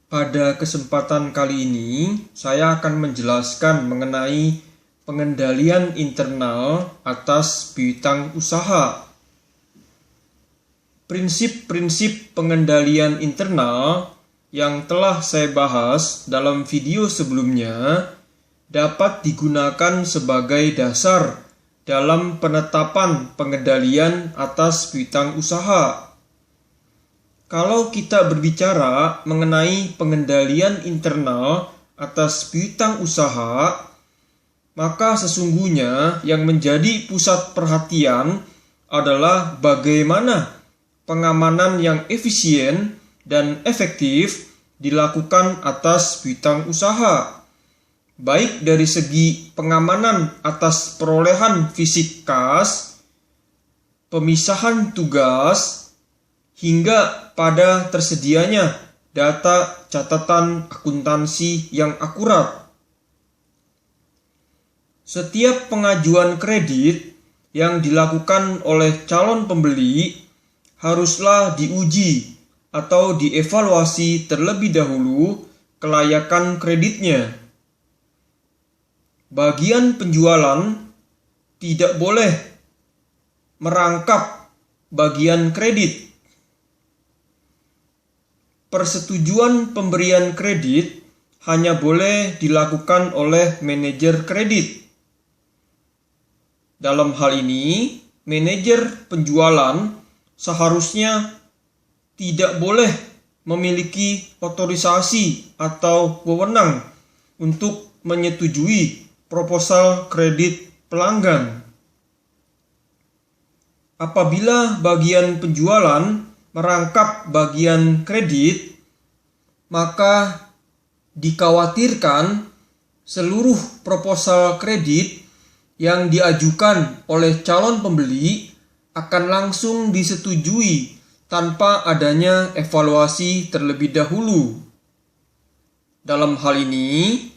Pada kesempatan kali ini, saya akan menjelaskan mengenai pengendalian internal atas piutang usaha. Prinsip-prinsip pengendalian internal yang telah saya bahas dalam video sebelumnya dapat digunakan sebagai dasar dalam penetapan pengendalian atas piutang usaha. Kalau kita berbicara mengenai pengendalian internal atas piutang usaha, maka sesungguhnya yang menjadi pusat perhatian adalah bagaimana pengamanan yang efisien dan efektif dilakukan atas piutang usaha, baik dari segi pengamanan atas perolehan fisik kas, pemisahan tugas, hingga pada tersedianya data catatan akuntansi yang akurat. Setiap pengajuan kredit yang dilakukan oleh calon pembeli haruslah diuji atau dievaluasi terlebih dahulu kelayakan kreditnya. Bagian penjualan tidak boleh merangkap bagian kredit. Persetujuan pemberian kredit hanya boleh dilakukan oleh manajer kredit. Dalam hal ini, manajer penjualan seharusnya tidak boleh memiliki otorisasi atau wewenang untuk menyetujui proposal kredit pelanggan. Apabila bagian penjualan merangkap bagian kredit, maka dikhawatirkan seluruh proposal kredit yang diajukan oleh calon pembeli akan langsung disetujui tanpa adanya evaluasi terlebih dahulu. Dalam hal ini,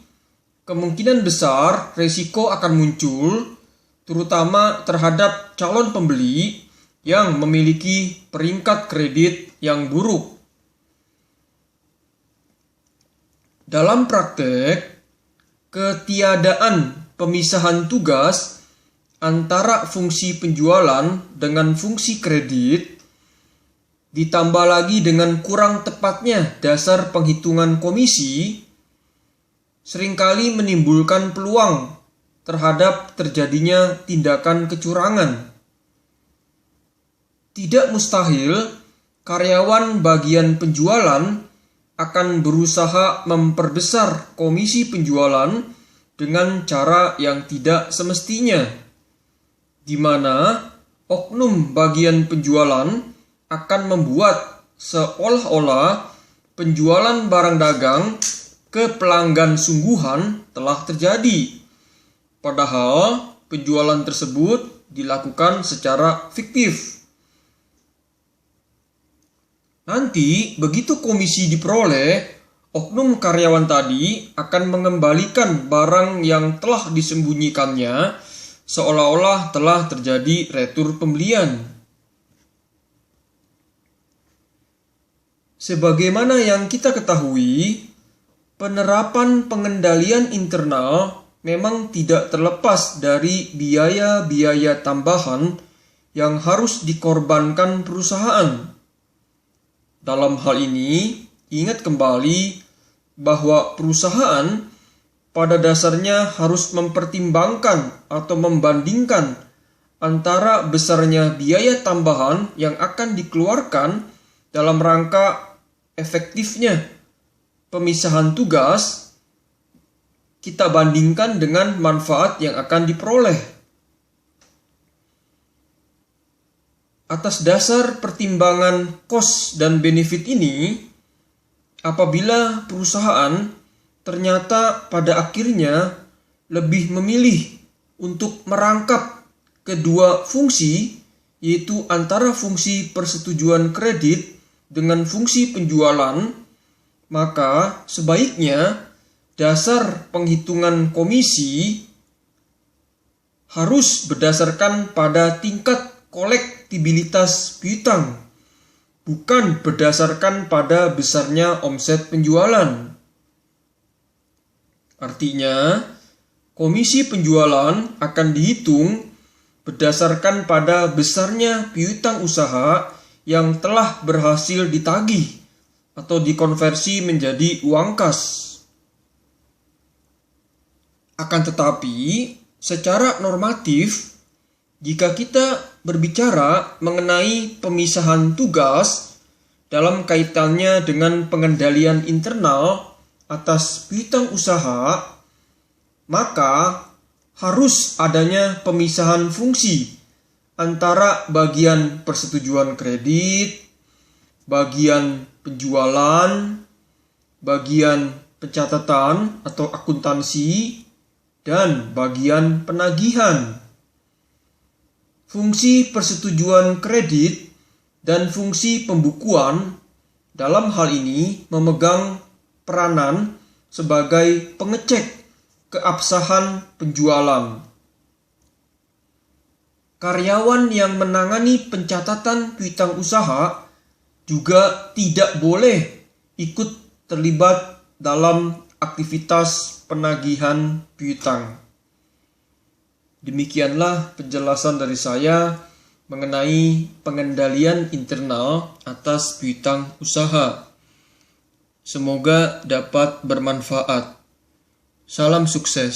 kemungkinan besar risiko akan muncul, terutama terhadap calon pembeli yang memiliki peringkat kredit yang buruk. Dalam praktek, ketiadaan pemisahan tugas antara fungsi penjualan dengan fungsi kredit, ditambah lagi dengan kurang tepatnya dasar penghitungan komisi, seringkali menimbulkan peluang terhadap terjadinya tindakan kecurangan. Tidak mustahil karyawan bagian penjualan akan berusaha memperbesar komisi penjualan dengan cara yang tidak semestinya, di mana oknum bagian penjualan akan membuat seolah-olah penjualan barang dagang ke pelanggan sungguhan telah terjadi, padahal penjualan tersebut dilakukan secara fiktif. Nanti begitu komisi diperoleh, oknum karyawan tadi akan mengembalikan barang yang telah disembunyikannya seolah-olah telah terjadi retur pembelian. Sebagaimana yang kita ketahui, penerapan pengendalian internal memang tidak terlepas dari biaya-biaya tambahan yang harus dikorbankan perusahaan. Dalam hal ini, ingat kembali bahwa perusahaan pada dasarnya harus mempertimbangkan atau membandingkan antara besarnya biaya tambahan yang akan dikeluarkan dalam rangka efektifnya pemisahan tugas, kita bandingkan dengan manfaat yang akan diperoleh. Atas dasar pertimbangan cost dan benefit ini, apabila perusahaan ternyata pada akhirnya lebih memilih untuk merangkap kedua fungsi, yaitu antara fungsi persetujuan kredit dengan fungsi penjualan, maka sebaiknya dasar penghitungan komisi harus berdasarkan pada tingkat kolektibilitas piutang bukan berdasarkan pada besarnya omset penjualan. Artinya, komisi penjualan akan dihitung berdasarkan pada besarnya piutang usaha yang telah berhasil ditagih atau dikonversi menjadi uang kas. Akan tetapi, secara normatif, jika kita berbicara mengenai pemisahan tugas dalam kaitannya dengan pengendalian internal atas piutang usaha, maka harus adanya pemisahan fungsi antara bagian persetujuan kredit, bagian penjualan, bagian pencatatan atau akuntansi, dan bagian penagihan. Fungsi persetujuan kredit dan fungsi pembukuan dalam hal ini memegang peranan sebagai pengecek keabsahan penjualan. Karyawan yang menangani pencatatan piutang usaha juga tidak boleh ikut terlibat dalam aktivitas penagihan piutang. Demikianlah penjelasan dari saya mengenai pengendalian internal atas piutang usaha. Semoga dapat bermanfaat. Salam sukses.